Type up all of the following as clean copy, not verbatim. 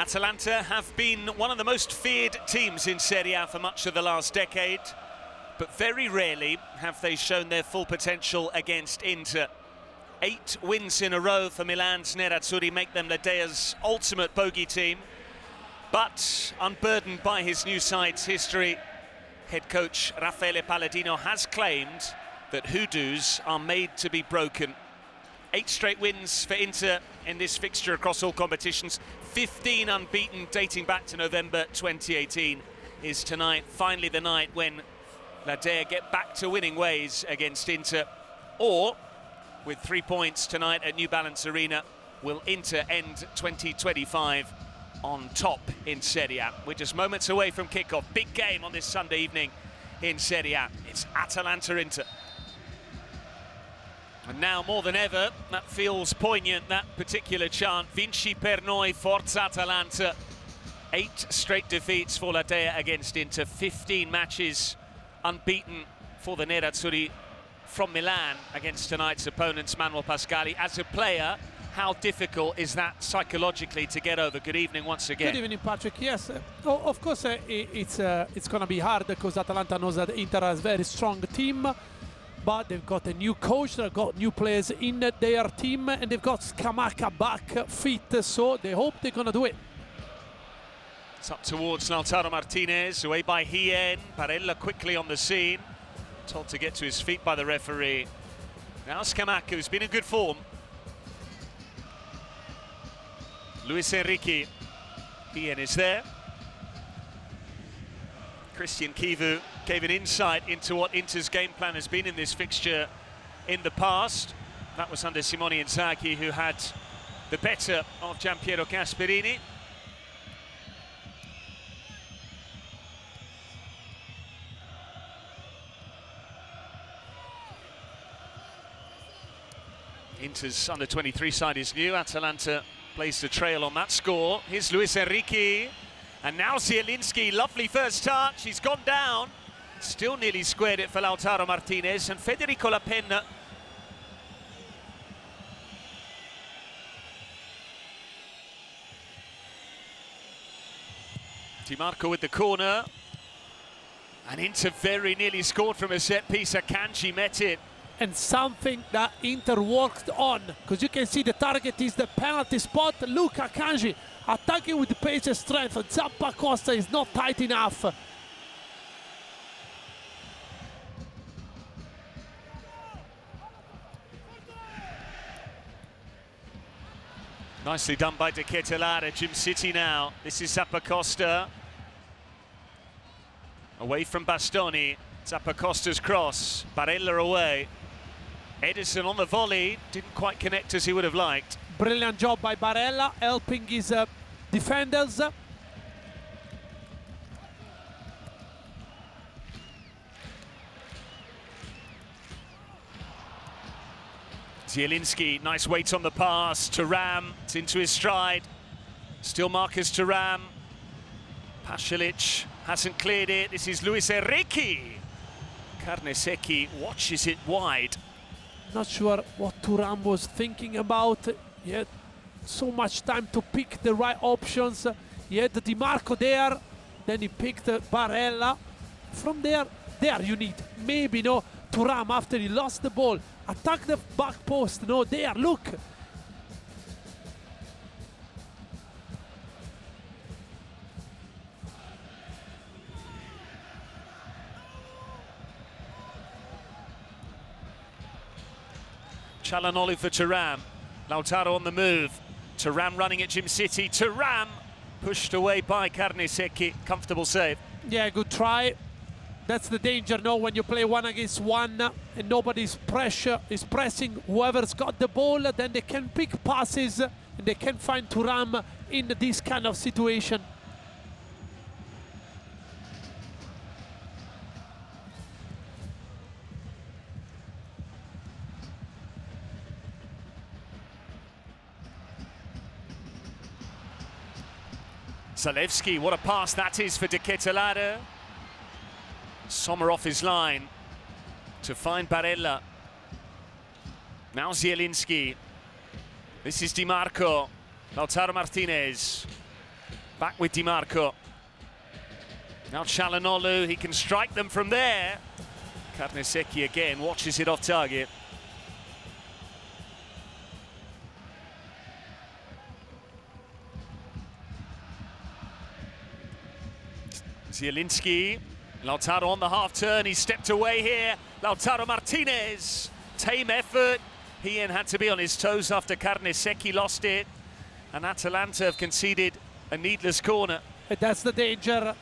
Atalanta have been one of the most feared teams in Serie A for much of the last decade, but very rarely have they shown their full potential against Inter. 8 wins in a row for Milan's nerazzurri make them Ladea's ultimate bogey team, but unburdened by his new side's history, head coach Raffaele Palladino has claimed that hoodoos are made to be broken. 8 straight wins for Inter in this fixture across all competitions. 15 unbeaten dating back to November 2018. Is tonight finally the night when Ladea get back to winning ways against Inter? Or, with 3 points tonight at New Balance Arena, will Inter end 2025 on top in Serie A? We're just moments away from kickoff. Big game on this Sunday evening in Serie A. It's Atalanta-Inter. And now, more than ever, that feels poignant, that particular chant. Vinci per noi, forza Atalanta. 8 straight defeats for Ladea against Inter. 15 matches unbeaten for the nerazzurri from Milan against tonight's opponents, Manuel Pascali. As a player, how difficult is that psychologically to get over? Good evening once again. Good evening, Patrick. Yes, of course it's going to be hard because Atalanta knows that Inter has a very strong team. But they've got a new coach, they've got new players in their team, and they've got Scamacca back fit, so they hope they're going to do it. It's up towards Lautaro Martinez, away by Hien. Barella quickly on the scene, told to get to his feet by the referee. Now Scamacca, who's been in good form. Luis Enrique, Hien is there. Christian Kivu gave an insight into what Inter's game plan has been in this fixture in the past. That was under Simone Inzaghi, who had the better of Giampiero Gasperini. Inter's under-23 side is new. Atalanta plays the trail on that score. Here's Luis Enrique. And now Zielinski, lovely first touch, he's gone down. Still nearly squared it for Lautaro Martinez, and Federico Lapenna. Di Marco with the corner. And Inter very nearly scored from a set piece. Akanji met it. And something that Inter worked on, because you can see the target is the penalty spot. Look, Akanji attacking with pace and strength. Zappacosta is not tight enough. Nicely done by De Ketelaere. Jim City now. This is Zappacosta. Away from Bastoni. Zappacosta's cross. Barella away. Edison on the volley. Didn't quite connect as he would have liked. Brilliant job by Barella, helping his defenders. Zielinski, nice weight on the pass. Thuram, it's into his stride. Still Marcus Thuram. Pasalic hasn't cleared it. This is Luis Enrique. Carnesecchi watches it wide. Not sure what Thuram was thinking about. He had so much time to pick the right options. He had Di Marco there, then he picked Barella. From there you need maybe Thuram after he lost the ball. Attack the back post, there, look. Chalanoli for Thuram. Lautaro on the move. Thuram running at Jim City. Thuram pushed away by Carnesecchi. Comfortable save. Yeah, good try. That's the danger, when you play 1 against 1 and nobody's pressing whoever's got the ball, then they can pick passes and they can find Thuram in this kind of situation. Zalewski, what a pass that is for De Ketelaere. Sommer off his line to find Barella. Now Zielinski. This is Di Marco. Lautaro Martinez. Back with Di Marco. Now Çalhanoğlu, he can strike them from there. Karnesecki again watches it off target. Zielinski, Lautaro on the half turn, he stepped away here. Lautaro Martinez, tame effort. He had to be on his toes after Karnesecki lost it. And Atalanta have conceded a needless corner. That's the danger.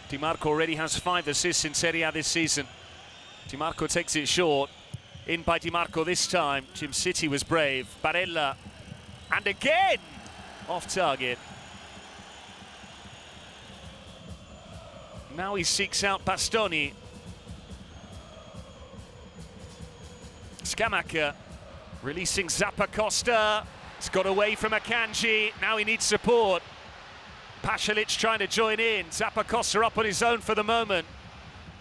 Di Marco already has 5 assists in Serie A this season. Di Marco takes it short. In by Di Marco this time. Jim City was brave. Barella. And again! Off target. Now he seeks out Bastoni. Scamacca releasing Zappacosta. It's got away from Akanji. Now he needs support. Pasalic trying to join in. Zappacosta up on his own for the moment.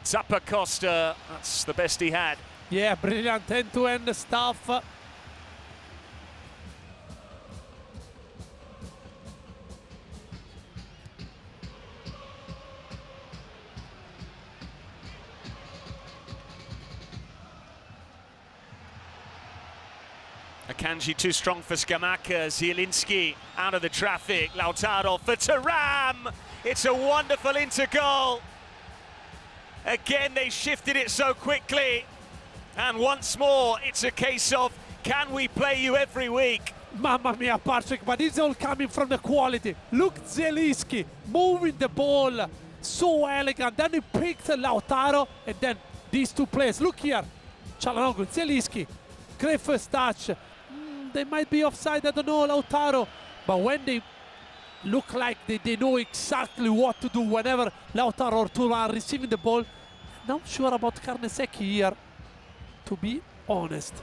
Zappacosta, that's the best he had. Yeah, brilliant end-to-end stuff. Akanji too strong for Scamacca. Zielinski out of the traffic. Lautaro for Thuram. It's a wonderful Inter goal. Again, they shifted it so quickly. And once more, it's a case of, can we play you every week? Mamma mia, Patrick, but it's all coming from the quality. Look, Zielinski moving the ball, so elegant. Then he picked Lautaro, and then these two players. Look here, Çalhanoğlu, Zielinski, great first touch. They might be offside, I don't know, Lautaro. But when they look like they know exactly what to do whenever Lautaro or Thuram are receiving the ball, not sure about Karnesecki here, to be honest.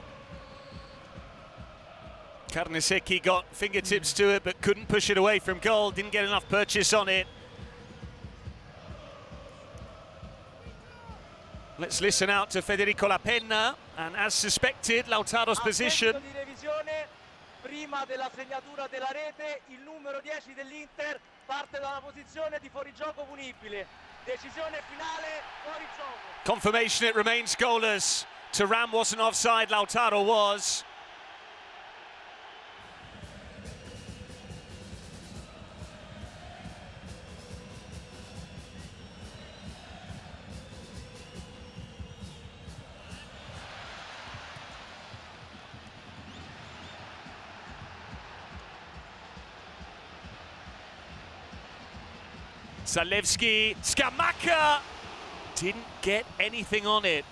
Karnesecki got fingertips to it, but couldn't push it away from goal. Didn't get enough purchase on it. Let's listen out to Federico La Penna. And as suspected, Lautaro's position. Prima della segnatura della rete, il numero 10 dell'Inter parte da una posizione di fuorigioco punibile. Decisione finale, fuorigioco. Confirmation it remains goalless. Thuram wasn't offside, Lautaro was. Zalewski, Scamacca didn't get anything on it.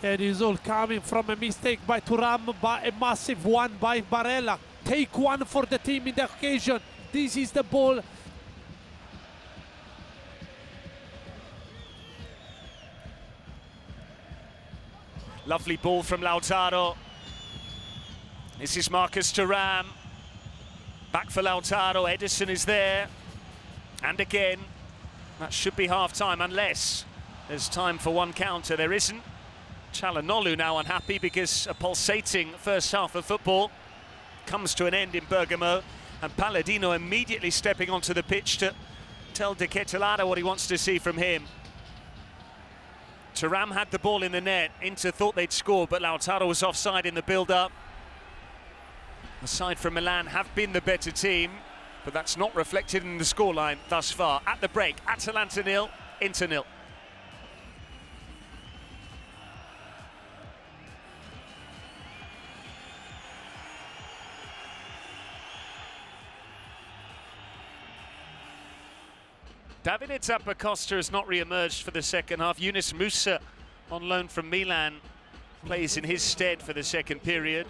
It is all coming from a mistake by Thuram, but a massive one by Barella. Take one for the team in the occasion. This is the ball. Lovely ball from Lautaro. This is Marcus Thuram. Back for Lautaro, Edison is there. And again, that should be half-time unless there's time for one counter. There isn't. Çalhanoğlu now unhappy because a pulsating first half of football comes to an end in Bergamo, and Palladino immediately stepping onto the pitch to tell De Ketelaere what he wants to see from him. Thuram had the ball in the net. Inter thought they'd score, but Lautaro was offside in the build-up. Aside from Milan, have been the better team, but that's not reflected in the scoreline thus far. At the break, Atalanta 0, Inter 0. Davide Zappacosta has not re-emerged for the second half. Yunus Musa, on loan from Milan, plays in his stead for the second period.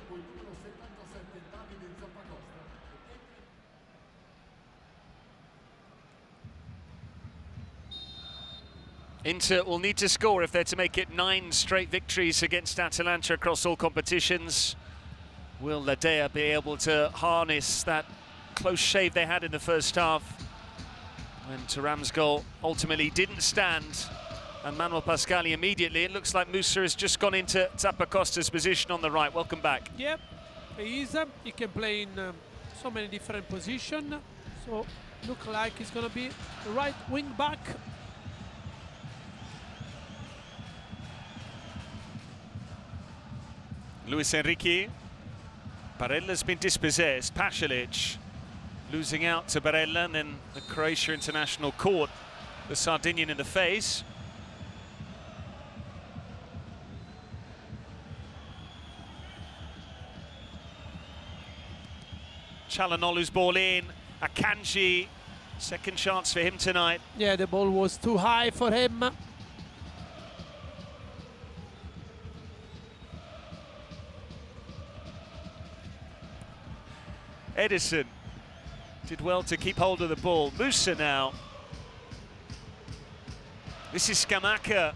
Inter will need to score if they're to make it 9 straight victories against Atalanta across all competitions. Will Ladea be able to harness that close shave they had in the first half when Thuram's goal ultimately didn't stand? And Manuel Pascali immediately, it looks like Musa has just gone into Zappacosta's position on the right. Welcome back. Yep, he is. He can play in so many different positions. So look like he's gonna be the right wing back. Luis Enrique. Barella's been dispossessed. Pasalic losing out to Barella, and then the Croatia international caught the Sardinian in the face. Çalhanoğlu's ball in. Akanji, second chance for him tonight. Yeah, the ball was too high for him. Edison did well to keep hold of the ball. Musa now. This is Scamacca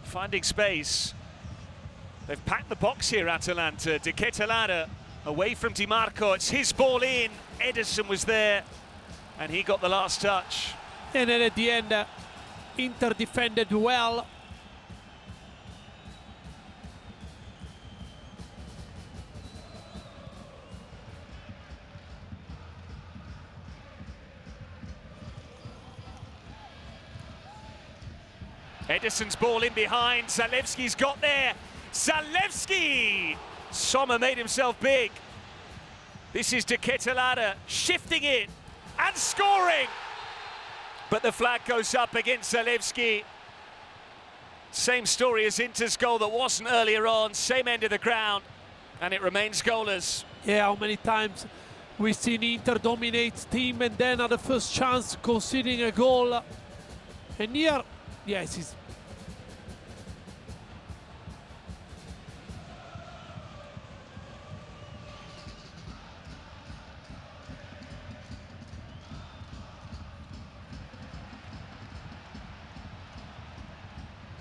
finding space. They've packed the box here, Atalanta. De Ketelare away from Di Marco. It's his ball in. Edison was there, and he got the last touch. And then at the end, Inter defended well. Edison's ball in behind. Zalewski's got there. Zalewski! Sommer made himself big. This is De Ketelare shifting it and scoring. But the flag goes up against Zalewski. Same story as Inter's goal that wasn't earlier on. Same end of the ground. And it remains goalless. Yeah, how many times we've seen Inter dominate team and then at the first chance conceding a goal. And here, yes, he's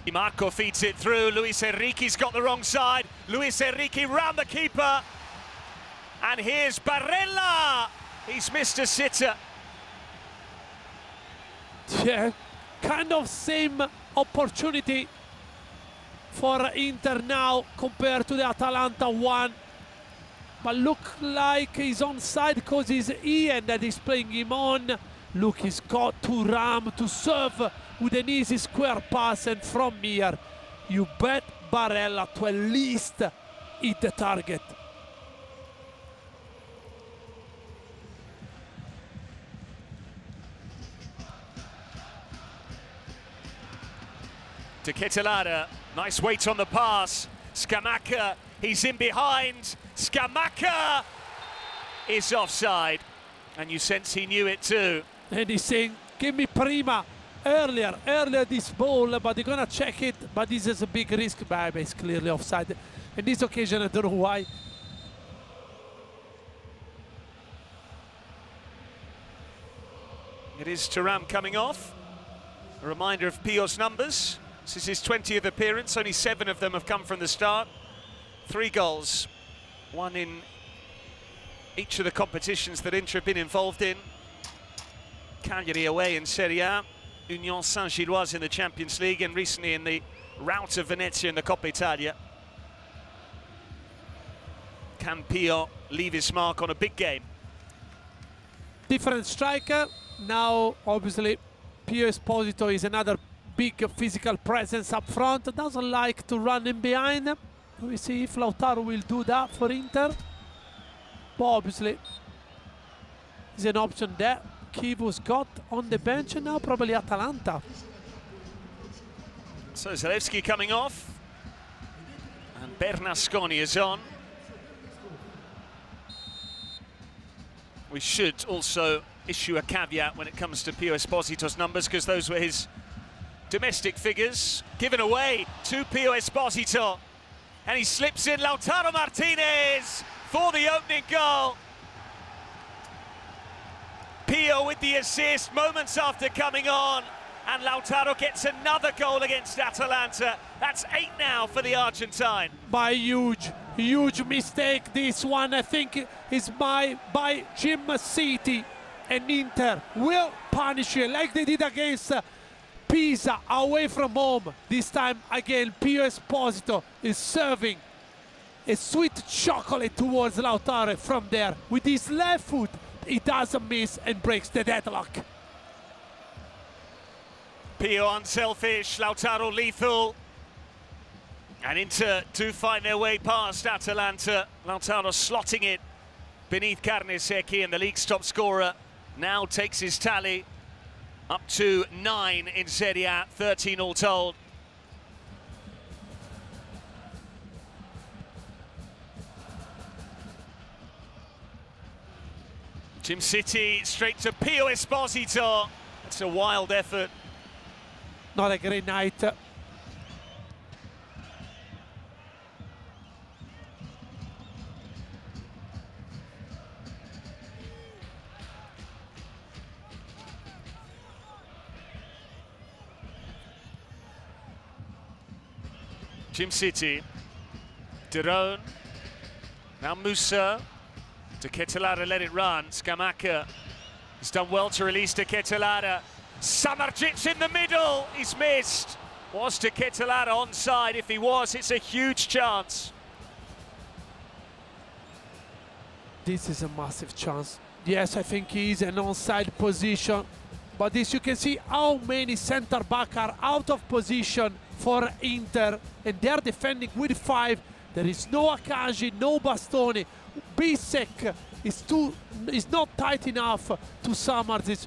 Di Marco feeds it through. Luis Enrique's got the wrong side. Luis Enrique round the keeper. And here's Barella. He's missed a sitter. yeah, kind of same opportunity for Inter now compared to the Atalanta one. But look like he's onside because it's Ian that is playing him on. Look, he's got to ram, to serve with an easy square pass, and from here, you bet Barella to at least hit the target. De Ketelare, nice weight on the pass. Scamacca, he's in behind. Scamacca is offside. And you sense he knew it too. And he's saying, give me prima, earlier this ball, but they're gonna check it, but this is a big risk. But it's clearly offside. In this occasion, I don't know why. It is Thuram coming off. A reminder of Pio's numbers. This is his 20th appearance, only 7 of them have come from the start. 3 goals, 1 in each of the competitions that Inter have been involved in. Cagliari away in Serie A, Union Saint-Gilloise in the Champions League, and recently in the rout of Venezia in the Coppa Italia. Can Pio leave his mark on a big game? Different striker. Now, obviously, Pio Esposito is another big physical presence up front. Doesn't like to run in behind. We see if Lautaro will do that for Inter. But obviously, is an option there. Kivu's got on the bench, and now probably Atalanta. So Zalewski coming off, and Bernasconi is on. We should also issue a caveat when it comes to Pio Esposito's numbers, because those were his domestic figures. Given away to Pio Esposito, and he slips in Lautaro Martinez for the opening goal. Pio with the assist moments after coming on, and Lautaro gets another goal against Atalanta. That's 8 now for the Argentine. By huge mistake this one. I think is by Jim City, and Inter will punish you like they did against Pisa away from home. This time again, Pio Esposito is serving a sweet chocolate towards Lautaro from there. With his left foot, he doesn't miss and breaks the deadlock. Pio unselfish, Lautaro lethal. And Inter do find their way past Atalanta. Lautaro slotting it beneath Carnesecchi, and the league's top scorer now takes his tally up to 9 in Serie A, 13 all told. Jim City straight to Pio Esposito. That's a wild effort. Not a great night. Jim City, Derone, now Musa, De Ketelaere let it run, Scamacca has done well to release De Ketelaere, Samardzic in the middle, he's missed. Was De Ketelaere onside? If he was, it's a huge chance. This is a massive chance. Yes, I think he is an onside position, but this you can see how many center back are out of position for Inter, and they're defending with 5. There is no Akanji, no Bastoni. Bisek is not tight enough to Samardzic.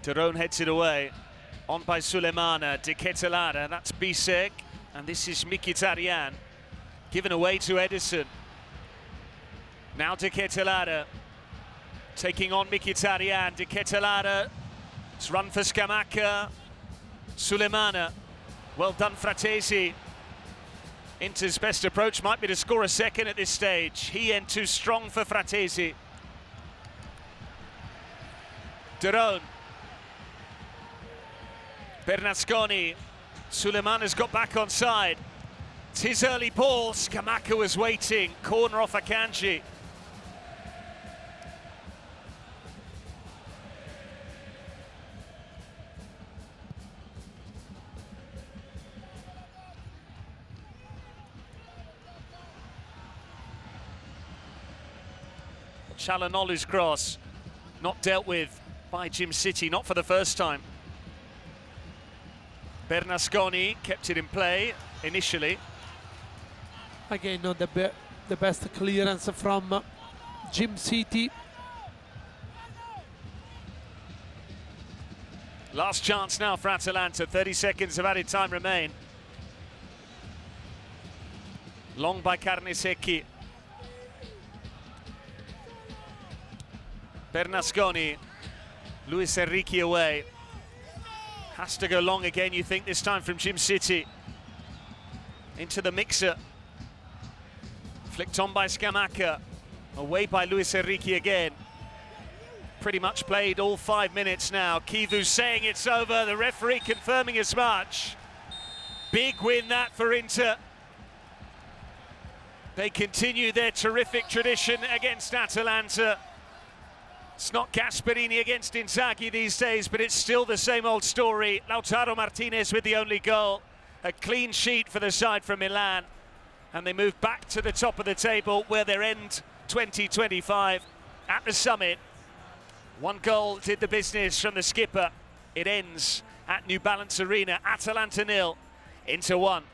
Derone heads it away, on by Sulemana, De Ketelaere, that's Bisek, and this is Mkhitaryan, given away to Edison. Now De Ketelaere, taking on Mkhitaryan, De Ketelaere, it's run for Scamacca, Sulemana, well done Fratesi. Inter's best approach might be to score a second at this stage. He and too strong for Fratesi. Derone. Bernasconi, Sulemana's got back on side. It's his early ball, Scamacca was waiting, corner off Akanji. Çalhanoğlu's cross, not dealt with by Jim City, not for the first time. Bernasconi kept it in play initially. Again, not the best clearance from Jim City. Last chance now for Atalanta, 30 seconds of added time remain. Long by Carnesecchi. Bernasconi, Luis Enrique away. Has to go long again, you think, this time from Jim City. Into the mixer. Flicked on by Scamacca. Away by Luis Enrique again. Pretty much played all 5 minutes now. Kivu saying it's over, the referee confirming as much. Big win that for Inter. They continue their terrific tradition against Atalanta. It's not Gasperini against Inzaghi these days, but it's still the same old story. Lautaro Martinez with the only goal. A clean sheet for the side from Milan. And they move back to the top of the table where they'll end 2025 at the summit. 1 goal did the business from the skipper. It ends at New Balance Arena. Atalanta 0, Inter 1.